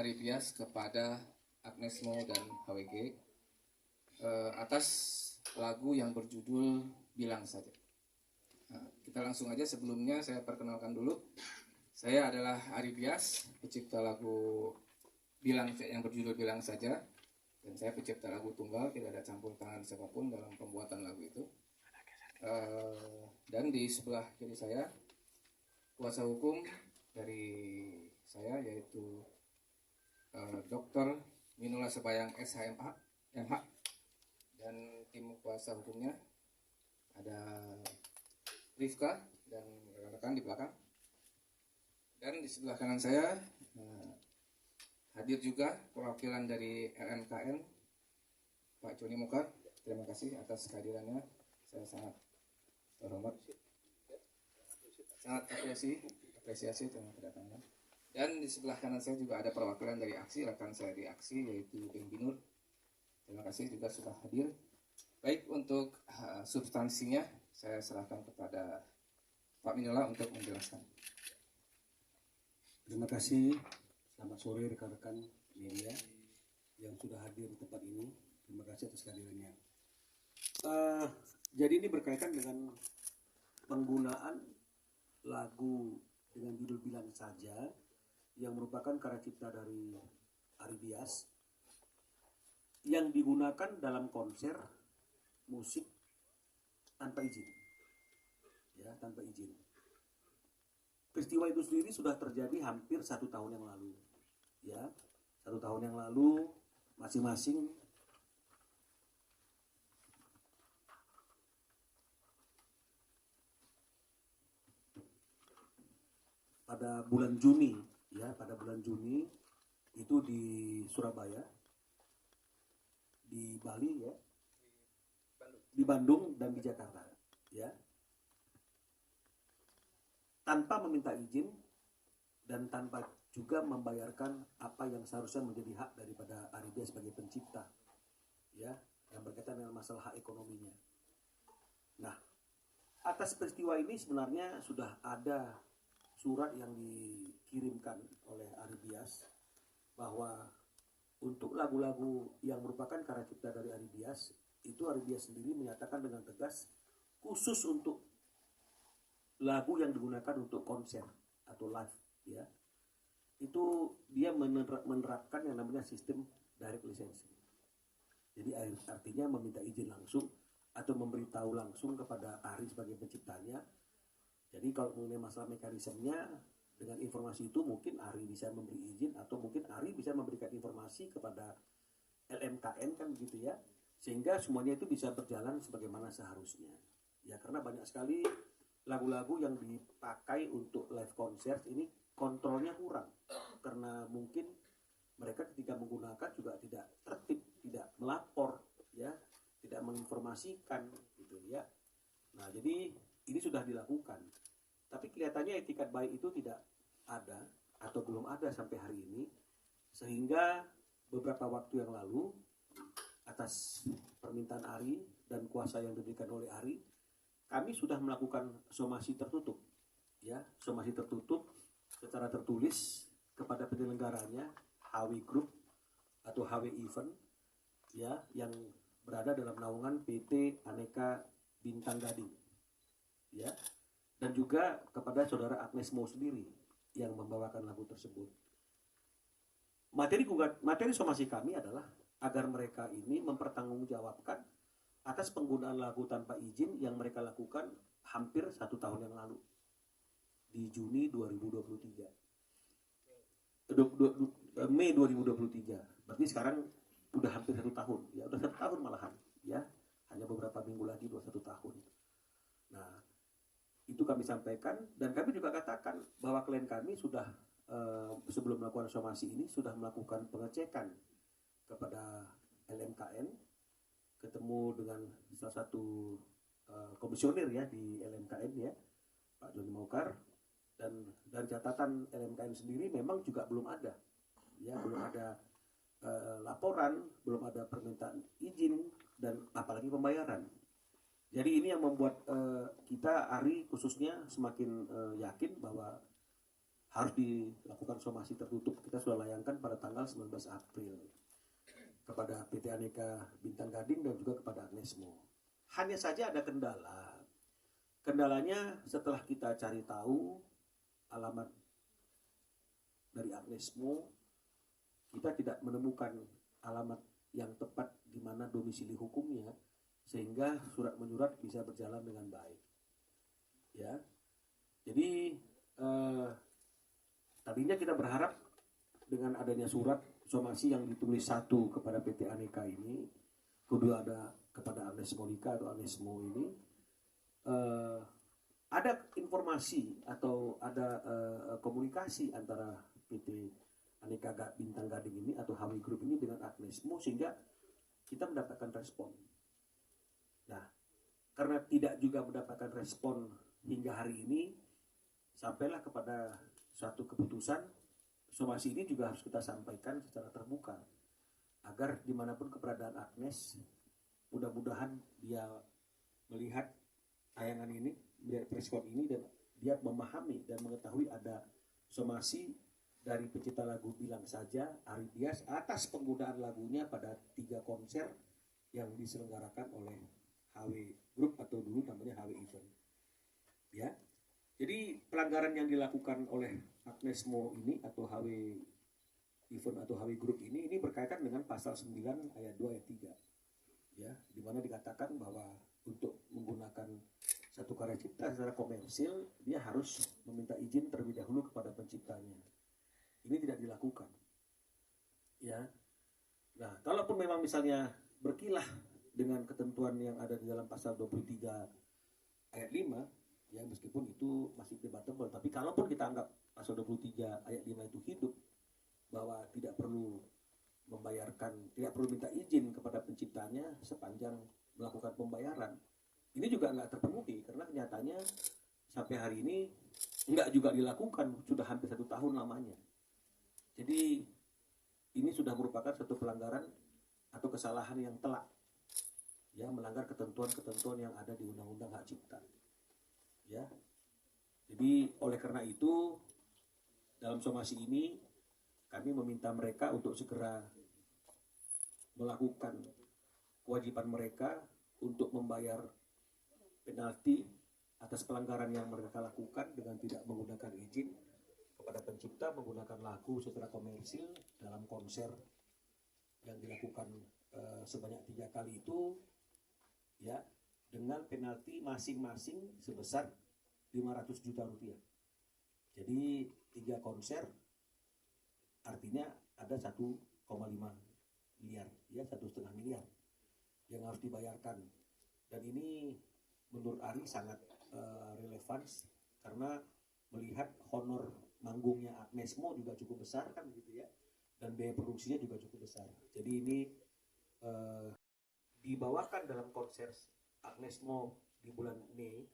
Ari Pias kepada Agnes Mo dan HWG atas lagu yang berjudul Bilang Saja. Nah, kita langsung aja, sebelumnya saya perkenalkan dulu. Saya adalah Ari Pias, pencipta lagu yang berjudul Bilang Saja. Dan saya pencipta lagu tunggal, tidak ada campur tangan siapapun dalam pembuatan lagu itu. Dan di sebelah kiri saya, kuasa hukum dari saya yaitu Dr. Minula Sebayang SHMH MH, dan tim kuasa hukumnya ada Rifka dan rekan-rekan di belakang. Dan di sebelah kanan saya hadir juga perwakilan dari LMKN, Pak Joni Mokar. Terima kasih atas kehadirannya. Saya sangat terhormat, sangat apresiasi dengan kedatangannya. Dan di sebelah kanan saya juga ada perwakilan dari aksi, rekan saya di aksi yaitu Beng Binur. Terima kasih juga sudah hadir. Baik, untuk substansinya saya serahkan kepada Pak Minula untuk menjelaskan. Terima kasih. Selamat sore rekan-rekan media yang sudah hadir di tempat ini. Terima kasih atas kehadirannya. Jadi ini berkaitan dengan penggunaan lagu dengan judul Bilang Saja yang merupakan karya cipta dari Ari Pias yang digunakan dalam konser musik tanpa izin. Ya, tanpa izin. Peristiwa itu sendiri sudah terjadi hampir 1 tahun yang lalu. Ya, 1 tahun yang lalu masing-masing pada bulan Juni, ya, pada bulan Juni itu di Surabaya, di Bali, ya, di Bandung dan di Jakarta, ya, tanpa meminta izin dan tanpa juga membayarkan apa yang seharusnya menjadi hak daripada Ari Pias sebagai pencipta, ya, yang berkaitan dengan masalah hak ekonominya. Nah, atas peristiwa ini sebenarnya sudah ada surat yang dikirimkan oleh Ari Pias bahwa untuk lagu-lagu yang merupakan karya cipta dari Ari Pias, itu Ari Pias sendiri menyatakan dengan tegas khusus untuk lagu yang digunakan untuk konser atau live, ya, itu dia menerapkan yang namanya sistem direct licensing. Jadi artinya meminta izin langsung atau memberitahu langsung kepada Ari sebagai penciptanya. Jadi kalau mengenai masalah mekanismenya, dengan informasi itu mungkin Ari bisa memberi izin atau mungkin Ari bisa memberikan informasi kepada LMKN, kan begitu ya, sehingga semuanya itu bisa berjalan sebagaimana seharusnya. Ya, karena banyak sekali lagu-lagu yang dipakai untuk live concert ini kontrolnya kurang, karena mungkin mereka ketika menggunakan juga tidak tertib, tidak melapor, ya, tidak menginformasikan, gitu ya. Nah, jadi ini sudah dilakukan, tapi kelihatannya etikat baik itu tidak ada atau belum ada sampai hari ini, sehingga beberapa waktu yang lalu atas permintaan Ari dan kuasa yang diberikan oleh Ari, kami sudah melakukan somasi tertutup, ya, somasi tertutup secara tertulis kepada penyelenggaranya HW Group atau HW Event, ya, yang berada dalam naungan PT Aneka Bintang Gading, ya, dan juga kepada saudara Agnes Mo sendiri yang membawakan lagu tersebut. Materi somasi kami adalah agar mereka ini mempertanggungjawabkan atas penggunaan lagu tanpa izin yang mereka lakukan hampir 1 tahun yang lalu di Juni 2023, Mei 2023. Berarti sekarang udah hampir 1 tahun, ya, udah 1 tahun malahan, ya, hanya beberapa minggu lagi 1 tahun. Nah, itu kami sampaikan dan kami juga katakan bahwa klien kami sudah sebelum melakukan somasi ini sudah melakukan pengecekan kepada LMKN, ketemu dengan salah satu komisioner, ya, di LMKN, ya, Pak Joni Mokar, dan dari catatan LMKN sendiri memang juga belum ada, ya, belum ada laporan, belum ada permintaan izin dan apalagi pembayaran. Jadi ini yang membuat kita, Ari khususnya, semakin yakin bahwa harus dilakukan somasi tertutup. Kita sudah layangkan pada tanggal 19 April kepada PT Aneka Bintang Gading dan juga kepada Agnesmo. Hanya saja ada kendala. Kendalanya setelah kita cari tahu alamat dari Agnesmo, kita tidak menemukan alamat yang tepat di mana domisili hukumnya, sehingga surat menyurat bisa berjalan dengan baik. Ya, jadi tadinya kita berharap dengan adanya surat somasi yang ditulis satu kepada PT Aneka ini, kedua ada kepada Agnesmo Monica atau Agnesmo ini, ada informasi atau ada komunikasi antara PT Aneka Bintang Gading ini atau HW Group ini dengan Agnesmo, sehingga kita mendapatkan respon. Nah, karena tidak juga mendapatkan respon hingga hari ini, sampailah kepada suatu keputusan, somasi ini juga harus kita sampaikan secara terbuka, agar dimanapun keberadaan Agnes, mudah-mudahan dia melihat tayangan ini, melihat preskon ini, dan dia memahami dan mengetahui ada somasi dari pencipta lagu Bilang Saja, Ari Dias, atas penggunaan lagunya pada 3 konser yang diselenggarakan oleh HW Group atau dulu namanya HW Event. Ya, jadi pelanggaran yang dilakukan oleh Agnesmo ini atau HW Event atau HW Group ini berkaitan dengan pasal 9 ayat 2 ayat 3. Ya, di mana dikatakan bahwa untuk menggunakan satu karya cipta secara komersil, dia harus meminta izin terlebih dahulu kepada penciptanya. Ini tidak dilakukan. Ya. Nah, kalaupun memang misalnya berkilah dengan ketentuan yang ada di dalam pasal 23 ayat 5, ya meskipun itu masih debatable, tapi kalaupun kita anggap pasal 23 ayat 5 itu hidup, bahwa tidak perlu membayarkan, tidak perlu minta izin kepada penciptanya sepanjang melakukan pembayaran, ini juga nggak terpenuhi, karena kenyataannya sampai hari ini nggak juga dilakukan, sudah hampir 1 tahun lamanya. Jadi ini sudah merupakan satu pelanggaran atau kesalahan yang telak, ya, melanggar ketentuan-ketentuan yang ada di Undang-Undang Hak Cipta. Ya, jadi oleh karena itu dalam somasi ini kami meminta mereka untuk segera melakukan kewajiban mereka untuk membayar penalti atas pelanggaran yang mereka lakukan dengan tidak menggunakan izin kepada pencipta, menggunakan lagu secara komersil dalam konser yang dilakukan sebanyak 3 kali itu, ya, dengan penalti masing-masing sebesar 500 juta rupiah. Jadi 3 konser artinya ada 1,5 miliar, ya, 1,5 miliar yang harus dibayarkan. Dan ini menurut Ari sangat relevan, karena melihat honor manggungnya Agnesmo juga cukup besar kan gitu ya, dan biaya produksinya juga cukup besar. Jadi ini dibawakan dalam konser Agnesmo di bulan Mei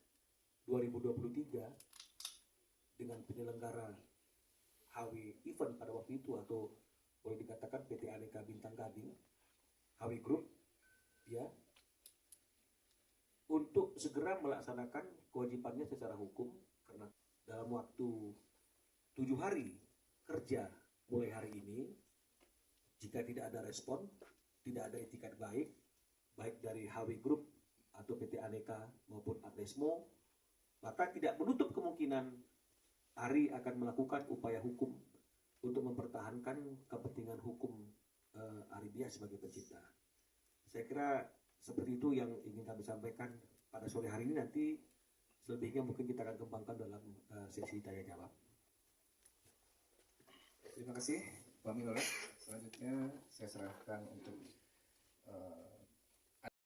2023 dengan penyelenggara HW Event pada waktu itu, atau boleh dikatakan PT Aneka Bintang Gading, HW Group, ya, untuk segera melaksanakan kewajibannya secara hukum, karena dalam waktu 7 hari kerja mulai hari ini, jika tidak ada respon, tidak ada etikat baik, baik dari HW Group atau PT Aneka maupun Agnesmo, maka tidak menutup kemungkinan Ari akan melakukan upaya hukum untuk mempertahankan kepentingan hukum Ari Dias sebagai pencipta. Saya kira seperti itu yang ingin kami sampaikan pada sore hari ini. Nanti selebihnya mungkin kita akan kembangkan dalam sesi tanya jawab. Terima kasih Pak Minolet. Selanjutnya saya serahkan untuk